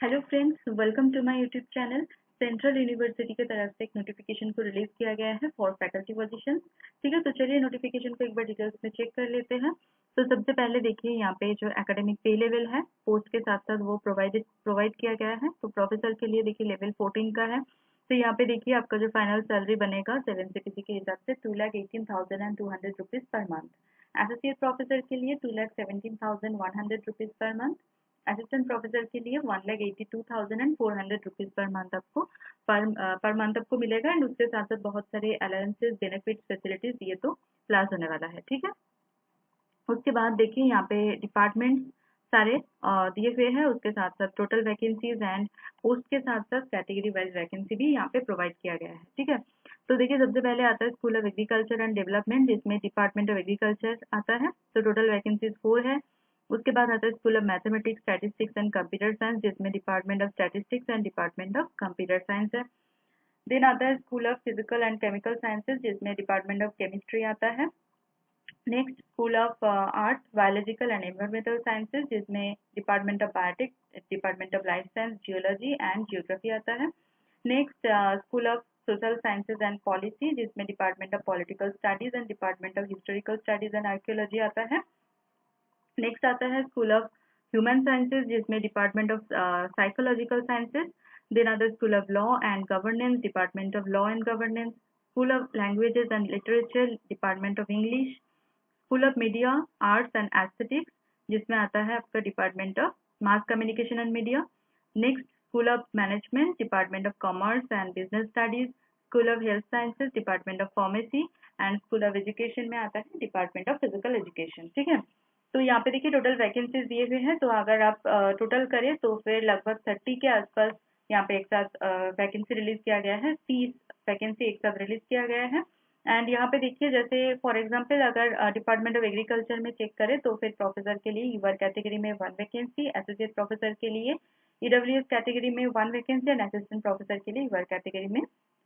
Hello friends, welcome to my YouTube channel. Central university की तरफ से एक नोटिफिकेशन को रिलीज किया गया है फॉर फैकल्टी पोजीशन। ठीक है, तो चलिए नोटिफिकेशन को एक बार डिटेल्स में चेक कर लेते हैं। तो सबसे पहले देखिए यहाँ पे जो एकेडमिक पे लेवल है पोस्ट के साथ साथ वो प्रोवाइड किया गया है। तो प्रोफेसर के लिए देखिए लेवल 14 का है। तो यहाँ पे देखिए आपका जो फाइनल सैलरी बनेगा 7 CTC के हिसाब से 2,18,200 rupees per month. Associate professor के लिए 2,17,100 rupees per month. Assistant professor के लिए 1,82,400 रुपीज पर मंथ आपको पर मंथ आपको मिलेगा। एंड उसके साथ साथ बहुत सारे अलाउंसेस बेनिफिट्स फैसिलिटीज ये तो प्लस होने वाला है। ठीक है, उसके बाद देखिए यहाँ पे डिपार्टमेंट सारे दिए हुए हैं। उसके साथ साथ टोटल वैकेंसीज एंड पोस्ट के साथ साथ कैटेगरी वाइज वैकेंसी भी यहाँ पे प्रोवाइड किया गया है। ठीक है, तो देखिए सबसे पहले आता है school of agriculture and development, जिसमें डिपार्टमेंट ऑफ एग्रीकल्चर आता है। तो टोटल वैकेंसीज 4 है। उसके बाद आता है school of mathematics, statistics and computer science, जिसमें department of statistics and department of computer science है। देन आता है school of physical and chemical sciences, जिसमें डिपार्टमेंट ऑफ केमिस्ट्री आता है। Next school of arts, biological and environmental sciences, जिसमें department of biotic, department of life science, geology and geography आता है। Next school of social sciences and policy, जिसमें department of political studies and department of historical studies and archaeology आता है। Next आता है school of human sciences, जिसमें department of psychological sciences. Then आता है school of law and governance, department of law and governance. School of languages and literature, department of English. School of media arts and aesthetics, जिसमें आता है आपका department of mass communication and media. Next school of management, department of commerce and business studies. School of health sciences, department of pharmacy. And school of education में आता है department of physical education. ठीक है, तो यहाँ पे देखिए total vacancies दिए हुए हैं। तो अगर आप टोटल करें तो फिर लगभग 30 के आसपास यहाँ पे एक साथ वैकेंसी रिलीज किया गया है। 30 वैकेंसी एक साथ रिलीज किया गया है। एंड यहाँ पे देखिए जैसे फॉर एग्जांपल अगर डिपार्टमेंट ऑफ एग्रीकल्चर में चेक करें तो फिर प्रोफेसर के लिए यूआर कैटेगरी में 1 वैकेंसी, एसोसिएट प्रोफेसर के लिए ईडब्ल्यूएस कैटेगरी में 1 वैकेंसी एंड असिस्टेंट प्रोफेसर के लिए यूआर कैटेगरी में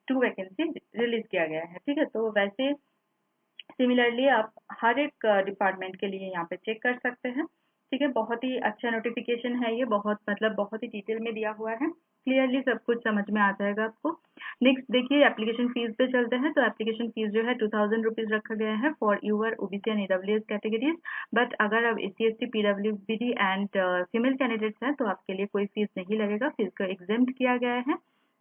2 वैकेंसी रिलीज किया गया है। ठीक है, तो वैसे सिमिलरली आप हर एक डिपार्टमेंट के लिए यहाँ पे चेक कर सकते हैं। ठीक है, बहुत ही अच्छा नोटिफिकेशन है ये, बहुत मतलब बहुत ही डिटेल में दिया हुआ है। क्लियरली सब कुछ समझ में आ जाएगा आपको। नेक्स्ट देखिए एप्लीकेशन फीस पे चलते हैं। तो एप्लीकेशन फीस जो है 2,000 रुपीज रखा गया है for UR OBC and EWS categories. But अगर आप SC PWBD and female candidates हैं तो आपके लिए कोई फीस नहीं लगेगा, फीस को एग्जेम्प्ट किया गया है।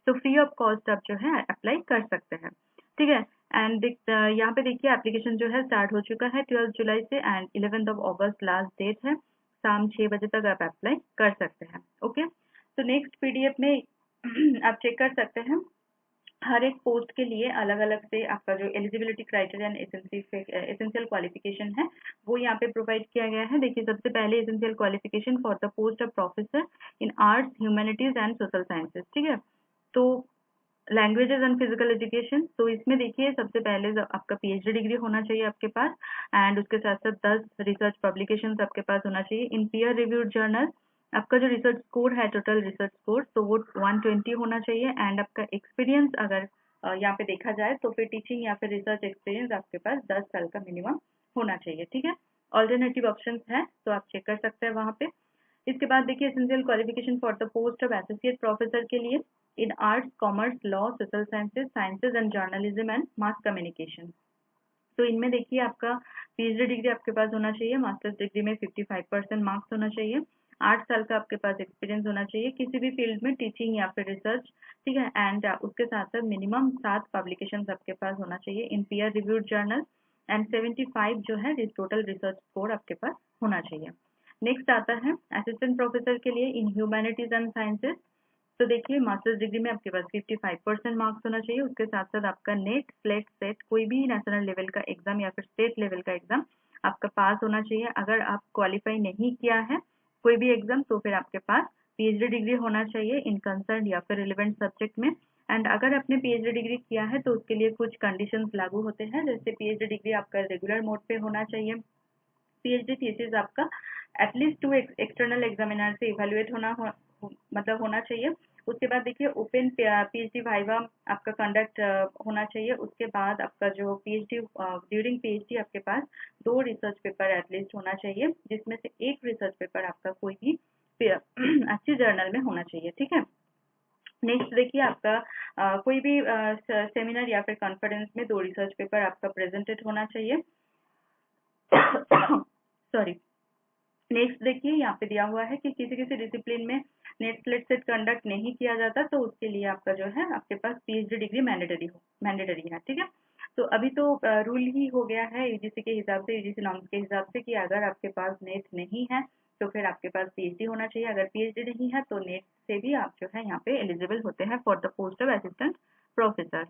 तो फ्री ऑफ कॉस्ट आप जो है अप्लाई कर सकते हैं। ठीक है, एंड यहाँ पे देखिए एप्लीकेशन जो है स्टार्ट हो चुका है 12 जुलाई से एंड 11 अगस्त लास्ट डेट है। शाम 6 बजे तक आप अप्लाई कर सकते हैं। ओके, तो नेक्स्ट पीडीएफ में आप चेक कर सकते हैं हर एक पोस्ट के लिए अलग अलग से आपका जो eligibility criteria and essential qualification है वो यहाँ पे प्रोवाइड किया गया है। देखिए सबसे पहले essential qualification for the post of professor in arts, humanities and social sciences. ठीक है, तो लैंग्वेजेस एंड फिजिकल एजुकेशन, तो इसमें देखिए सबसे पहले आपका पीएचडी डिग्री होना चाहिए आपके पास। एंड उसके साथ साथ 10 रिसर्च पब्लिकेशंस आपके पास होना चाहिए इन पीयर रिव्यूड जर्नल। आपका जो रिसर्च स्कोर है टोटल रिसर्च स्कोर तो वो 120 होना चाहिए। एंड आपका एक्सपीरियंस अगर यहाँ पे देखा जाए तो फिर टीचिंग या फिर रिसर्च एक्सपीरियंस आपके पास 10 साल का मिनिमम होना चाहिए। ठीक है, ऑल्टरनेटिव ऑप्शंस है तो आप चेक कर सकते हैं वहाँ पे। इसके बाद देखिए essential qualification for the post of associate professor के लिए in arts, commerce, law, social sciences, sciences and journalism and mass communication. तो इनमें देखिए आपका पीएचडी डिग्री आपके पास होना चाहिए, मास्टर्स डिग्री में 55% मार्क्स होना चाहिए, 8 साल का आपके पास एक्सपीरियंस होना चाहिए किसी भी फील्ड में टीचिंग या फिर रिसर्च। ठीक है, एंड उसके साथ साथ मिनिमम 7 पब्लिकेशन आपके पास होना चाहिए इन पीयर रिव्यूड जर्नल। एंड 75 जो है टोटल रिसर्च स्कोर आपके पास होना चाहिए। नेक्स्ट आता है असिस्टेंट प्रोफेसर के लिए इन ह्यूमैनिटीज एंड साइंसेज। तो देखिए मास्टर्स डिग्री में आपके पास 55% मार्क्स होना चाहिए। उसके साथ साथ आपका नेट, स्लेट, सेट कोई भी नेशनल लेवल का एग्जाम या फिर स्टेट लेवल का एग्जाम आपका पास होना चाहिए। अगर आप क्वालिफाई नहीं किया है कोई भी एग्जाम तो फिर आपके पास पीएचडी डिग्री होना चाहिए इन कंसर्न या फिर रिलेवेंट सब्जेक्ट में। एंड अगर आपने पीएचडी डिग्री किया है तो उसके लिए कुछ कंडीशंस लागू होते हैं, जैसे पीएचडी डिग्री आपका रेगुलर मोड पे होना चाहिए। पीएचडी थीसिस आपका एटलीस्ट 2 एक्सटर्नल एग्जामिनर से इवेलुएट मतलब होना चाहिए। उसके बाद देखिए ओपन पीएचडी वाइवा आपका कंडक्ट होना चाहिए। उसके बाद आपका जो पीएचडी ड्यूरिंग पीएचडी आपके पास 2 रिसर्च पेपर एटलीस्ट होना चाहिए, जिसमें से एक रिसर्च पेपर आपका कोई भी अच्छी जर्नल में होना चाहिए, ठीक है। नेक्स्ट देखिए आपका कोई भी सेमिनार या फिर कॉन्फ्रेंस में 2 रिसर्च पेपर आपका प्रेजेंटेड होना चाहिए। सॉरी। नेक्स्ट देखिए यहाँ पे दिया हुआ है कि किसी किसी डिसिप्लिन में नेट स्लेट सेट कंडक्ट नहीं किया जाता, तो उसके लिए आपका जो है आपके पास पीएचडी डिग्री मैंडेटरी है, ठीक है। तो अभी तो रूल ही हो गया है यूजीसी के हिसाब से, यूजीसी नॉर्म्स के हिसाब से, कि अगर आपके पास नेट नहीं है तो फिर आपके पास पीएचडी होना चाहिए। अगर पीएचडी नहीं है तो नेट से भी आप जो है यहाँ पे एलिजिबल होते हैं for the post of assistant professor,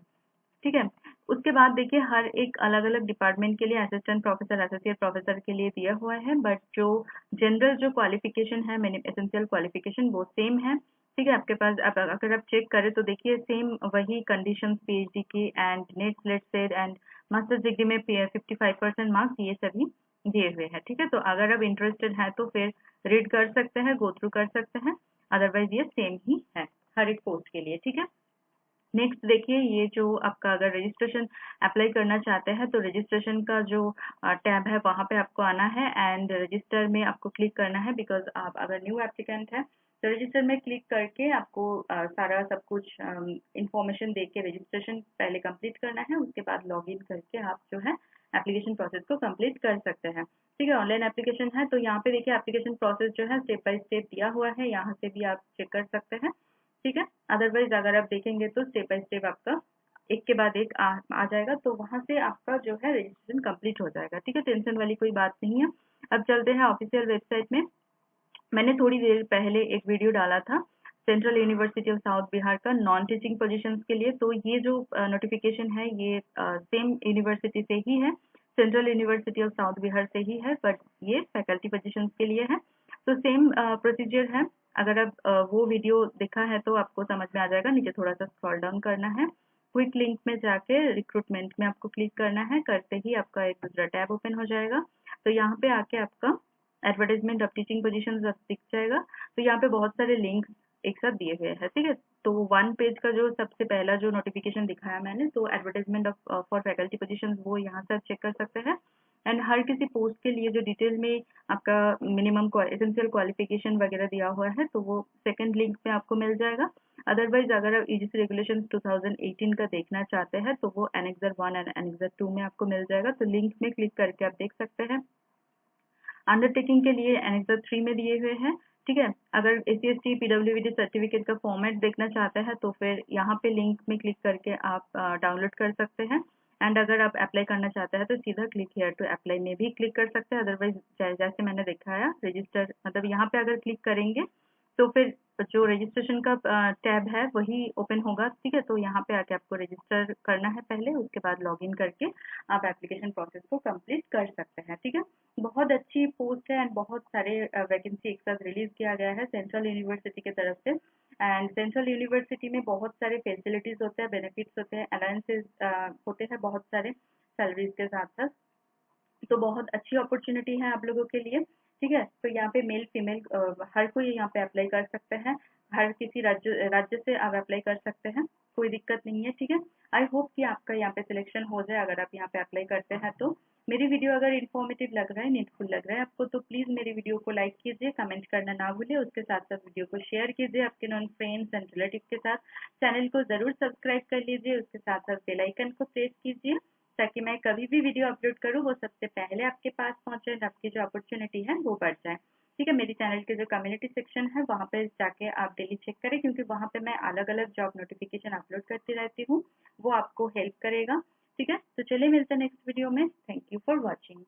ठीक है। उसके बाद देखिए हर एक अलग-अलग डिपार्टमेंट के लिए असिस्टेंट प्रोफेसर, एसोसिएट प्रोफेसर के लिए दिया हुआ है, बट जो जनरल जो क्वालिफिकेशन है, एसेंशियल क्वालिफिकेशन वो सेम है, ठीक है। आपके पास अब अगर आप चेक करें तो देखिए सेम वही कंडीशंस पीएचडी की and NET SLET set and masters degree में 55% मार्क्स ये सभी दिए हुए हैं, ठीक है। तो अगर आप इंटरेस्टेड हैं तो फिर रीड कर सकते हैं, गो थ्रू कर सकते हैं, अदरवाइज ये सेम ही है हर एक पोस्ट के लिए, ठीक है। नेक्स्ट देखिए ये जो आपका अगर रजिस्ट्रेशन अप्लाई करना चाहते हैं तो रजिस्ट्रेशन का जो टैब है वहाँ पे आपको आना है एंड रजिस्टर में आपको क्लिक करना है, बिकॉज आप अगर न्यू एप्लीकेंट है तो रजिस्टर में क्लिक करके आपको सारा सब कुछ इंफॉर्मेशन दे के रजिस्ट्रेशन पहले कंप्लीट करना है, उसके बाद लॉगिन करके आप जो है एप्लीकेशन प्रोसेस को कंप्लीट कर सकते हैं, ठीक है। ऑनलाइन एप्लीकेशन है तो यहाँ पे देखिए एप्लीकेशन प्रोसेस जो है स्टेप बाय स्टेप दिया हुआ है, यहाँ से भी आप चेक कर सकते हैं, ठीक है। अदरवाइज अगर आप देखेंगे तो स्टेप बाय स्टेप आपका एक के बाद एक आ जाएगा, तो वहां से आपका जो है रजिस्ट्रेशन कंप्लीट हो जाएगा, ठीक है। टेंशन वाली कोई बात नहीं है। अब चलते हैं ऑफिशियल वेबसाइट में। मैंने थोड़ी देर पहले एक वीडियो डाला था central university of south Bihar का नॉन टीचिंग पोजीशंस के लिए, तो ये जो नोटिफिकेशन है ये सेम यूनिवर्सिटी से ही है, central university of south Bihar से ही है, बट ये फैकल्टी पोजीशंस के लिए है, तो सेम प्रोसीजर है। अगर आप वो वीडियो देखा है तो आपको समझ में आ जाएगा। नीचे थोड़ा सा स्क्रॉल डाउन करना है, क्विक लिंक में जाके रिक्रूटमेंट में आपको क्लिक करना है, करते ही आपका एक दूसरा टैब ओपन हो जाएगा। तो यहाँ पे आके आपका एडवर्टाइजमेंट ऑफ टीचिंग पोजीशंस दिख जाएगा। तो यहाँ पे बहुत सारे लिंक्स एक साथ दिए हुए हैं, ठीक है। तो 1 पेज का जो सबसे पहला जो नोटिफिकेशन दिखाया मैंने, तो advertisement of for faculty positions, वो यहाँ से आप चेक कर सकते हैं। एंड हर किसी पोस्ट के लिए जो डिटेल में आपका मिनिमम एसेंशियल क्वालिफिकेशन वगैरह दिया हुआ है, तो वो सेकंड लिंक में आपको मिल जाएगा। अदरवाइज अगर आप यूजीसी रेगुलेशन 2018 का देखना चाहते हैं तो वो एनेक्सर 1 एंड एनेक्सर 2 में आपको मिल जाएगा, तो लिंक में क्लिक करके आप देख सकते हैं। अंडरटेकिंग के लिए एनेक्सर 3 में दिए हुए हैं, ठीक है। अगर एससीएसटी पीडब्ल्यूडी सर्टिफिकेट का फॉर्मेट देखना चाहते हैं तो फिर यहाँ पे लिंक में क्लिक करके आप डाउनलोड कर सकते हैं। एंड अगर आप अप्लाई करना चाहते हैं तो सीधा क्लिक हियर टू अप्लाई में भी क्लिक कर सकते हैं। अदरवाइज जैसे मैंने दिखाया रजिस्टर, मतलब यहाँ पे अगर क्लिक करेंगे तो फिर जो रजिस्ट्रेशन का टैब है वही ओपन होगा, ठीक है। तो यहाँ पे आके आपको रजिस्टर करना है पहले, उसके बाद लॉगिन करके आप एप्लीकेशन प्रोसेस को कंप्लीट कर सकते हैं, ठीक है। बहुत अच्छी पोस्ट है एंड बहुत सारे वैकेंसी एक साथ रिलीज किया गया है सेंट्रल यूनिवर्सिटी की तरफ से। एंड सेंट्रल यूनिवर्सिटी में बहुत सारे फैसिलिटीज होते हैं, बेनिफिट्स होते हैं, अलाउंसेस होते हैं बहुत सारे सैलरीज के साथ साथ, तो बहुत अच्छी अपॉर्चुनिटी है आप लोगों के लिए, ठीक है। तो यहाँ पे मेल फीमेल हर कोई यहाँ पे अप्लाई कर सकते हैं, हर किसी राज्य से आप अप्लाई कर सकते हैं, कोई दिक्कत नहीं है, ठीक है। आई होप कि आपका यहाँ पे सिलेक्शन हो जाए अगर आप यहाँ पे अप्लाई करते हैं तो। मेरी वीडियो अगर इन्फॉर्मेटिव लग रहा है, नीडफुल लग रहा है आपको, तो प्लीज़ मेरी वीडियो को लाइक कीजिए, कमेंट करना ना भूलिए, उसके साथ साथ वीडियो को शेयर कीजिए आपके नॉन फ्रेंड्स एंड रिलेटिव के साथ। चैनल को ज़रूर सब्सक्राइब कर लीजिए, उसके साथ साथ बेल आइकन को प्रेस कीजिए ताकि मैं कभी भी वीडियो अपलोड करूँ वो सबसे पहले आपके पास पहुँचे और आपकी जो अपॉर्चुनिटी है वो बढ़ जाए, ठीक है। मेरी चैनल के जो कम्युनिटी सेक्शन है वहाँ पे जाके आप डेली चेक करें, क्योंकि वहाँ पे मैं अलग अलग जॉब नोटिफिकेशन अपलोड करती रहती हूँ, वो आपको हेल्प करेगा, ठीक है। तो चलिए मिलते हैं नेक्स्ट वीडियो में। Thank you for watching.